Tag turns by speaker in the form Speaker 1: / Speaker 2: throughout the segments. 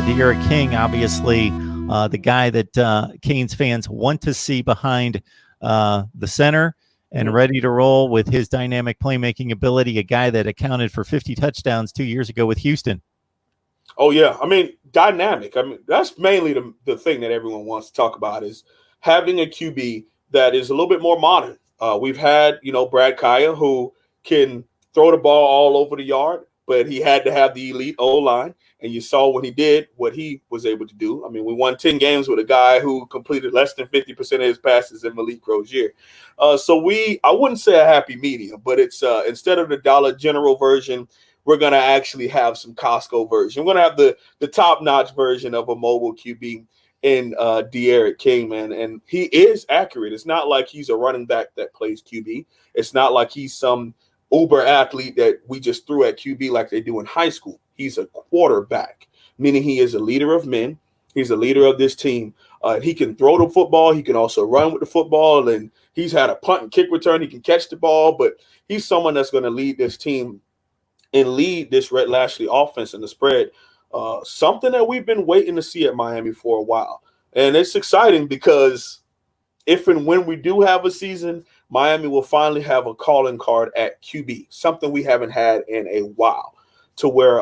Speaker 1: D'Eriq King, obviously the guy that Canes fans want to see behind the center and ready to roll with his dynamic playmaking ability, a guy that accounted for 50 touchdowns 2 years ago with Houston.
Speaker 2: Oh, yeah. I mean, dynamic. I mean, that's mainly the thing that everyone wants to talk about is having a QB that is a little bit more modern. We've had, Brad Kaya, who can throw the ball all over the yard, but he had to have the elite O-line. And you saw when he did what he was able to do. I mean, we won 10 games with a guy who completed less than 50% of his passes in Malik Crozier. So I wouldn't say a happy medium, but it's instead of the Dollar General version, we're going to actually have some Costco version. We're going to have the top-notch version of a mobile QB in D'Eriq King, man. And he is accurate. It's not like he's a running back that plays QB. It's not like he's some uber athlete that we just threw at QB like they do in high school. He's a quarterback, meaning he is a leader of men. He's a leader of this team. He can throw the football. He can also run with the football. And he's had a punt and kick return. He can catch the ball. But he's someone that's going to lead this team and lead this Red Lashley offense in the spread, something that we've been waiting to see at Miami for a while. And it's exciting because if and when we do have a season, Miami will finally have a calling card at QB, something we haven't had in a while, to where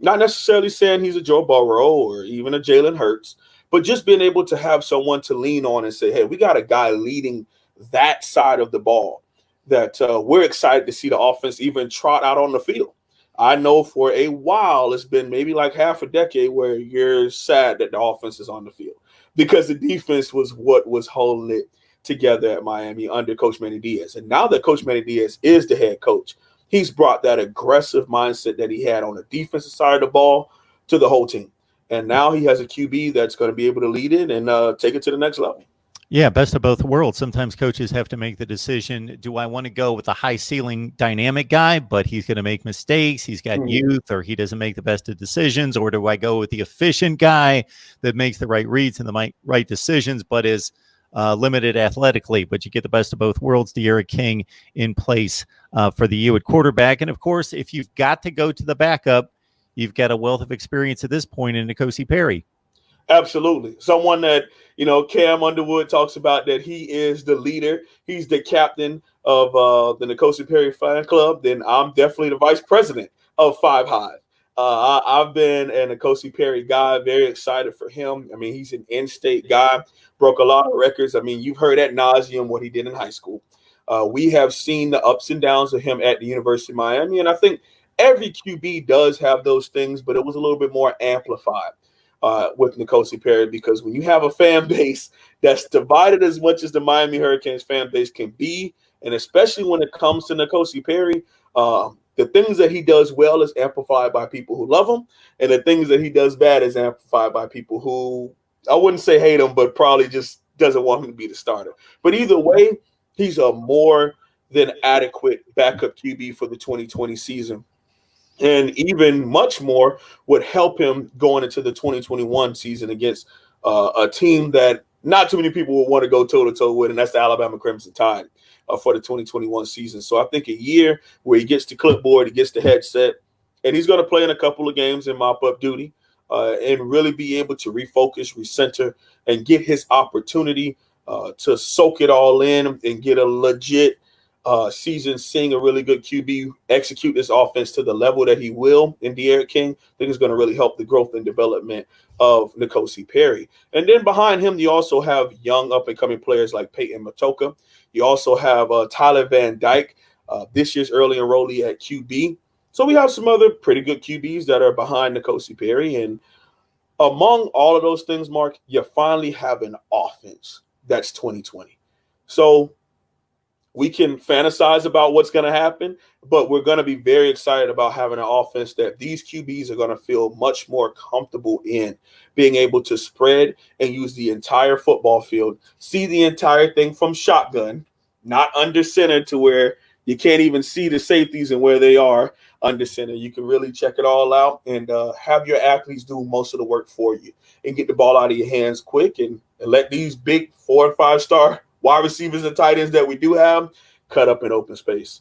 Speaker 2: not necessarily saying he's a Joe Burrow or even a Jalen Hurts, but just being able to have someone to lean on and say, hey, we got a guy leading that side of the ball that we're excited to see the offense even trot out on the field. I know for a while it's been maybe like half a decade where you're sad that the offense is on the field because the defense was what was holding it together at Miami under Coach Manny Diaz. And now that Coach Manny Diaz is the head coach, he's brought that aggressive mindset that he had on the defensive side of the ball to the whole team. And now he has a QB that's going to be able to lead it and take it to the next level.
Speaker 1: Yeah, best of both worlds. Sometimes coaches have to make the decision, do I want to go with a high ceiling dynamic guy, but he's going to make mistakes, he's got youth, or he doesn't make the best of decisions, or do I go with the efficient guy that makes the right reads and the right decisions, but is limited athletically? But you get the best of both worlds. D'Eriq King in place for the U at quarterback. And of course, if you've got to go to the backup, you've got a wealth of experience at this point in KOSI Perry.
Speaker 2: Absolutely. Someone that, Cam Underwood talks about that he is the leader. He's the captain of the KOSI Perry fan club. Then I'm definitely the vice president of Five Hive. I've been an KOSI Perry guy, very excited for him. I mean, he's an in-state guy, broke a lot of records. I mean, you've heard ad nauseum what he did in high school. We have seen the ups and downs of him at the University of Miami. And I think every QB does have those things, but it was a little bit more amplified with KOSI Perry, because when you have a fan base that's divided as much as the Miami Hurricanes fan base can be, and especially when it comes to KOSI Perry, the things that he does well is amplified by people who love him, and the things that he does bad is amplified by people who, I wouldn't say hate him, but probably just doesn't want him to be the starter. But either way, he's a more than adequate backup QB for the 2020 season. And even much more would help him going into the 2021 season against a team that not too many people will want to go toe-to-toe with, and that's the Alabama Crimson Tide for the 2021 season. So I think a year where he gets the clipboard, he gets the headset, and he's going to play in a couple of games in mop-up duty and really be able to refocus, recenter, and get his opportunity to soak it all in and get a legit season seeing a really good QB execute this offense to the level that he will in D'Eriq King. I think it's going to really help the growth and development of KOSI Perry. And then behind him, you also have young up-and-coming players like Peyton Matoka. You also have Tyler Van Dyke, this year's early enrollee at QB. So we have some other pretty good QBs that are behind KOSI Perry. And among all of those things, Mark, you finally have an offense that's 2020. So we can fantasize about what's going to happen, but we're going to be very excited about having an offense that these QBs are going to feel much more comfortable in, being able to spread and use the entire football field, see the entire thing from shotgun, not under center to where you can't even see the safeties and where they are under center. You can really check it all out and have your athletes do most of the work for you and get the ball out of your hands quick and let these big 4- and 5-star wide receivers and tight ends that we do have cut up in open space.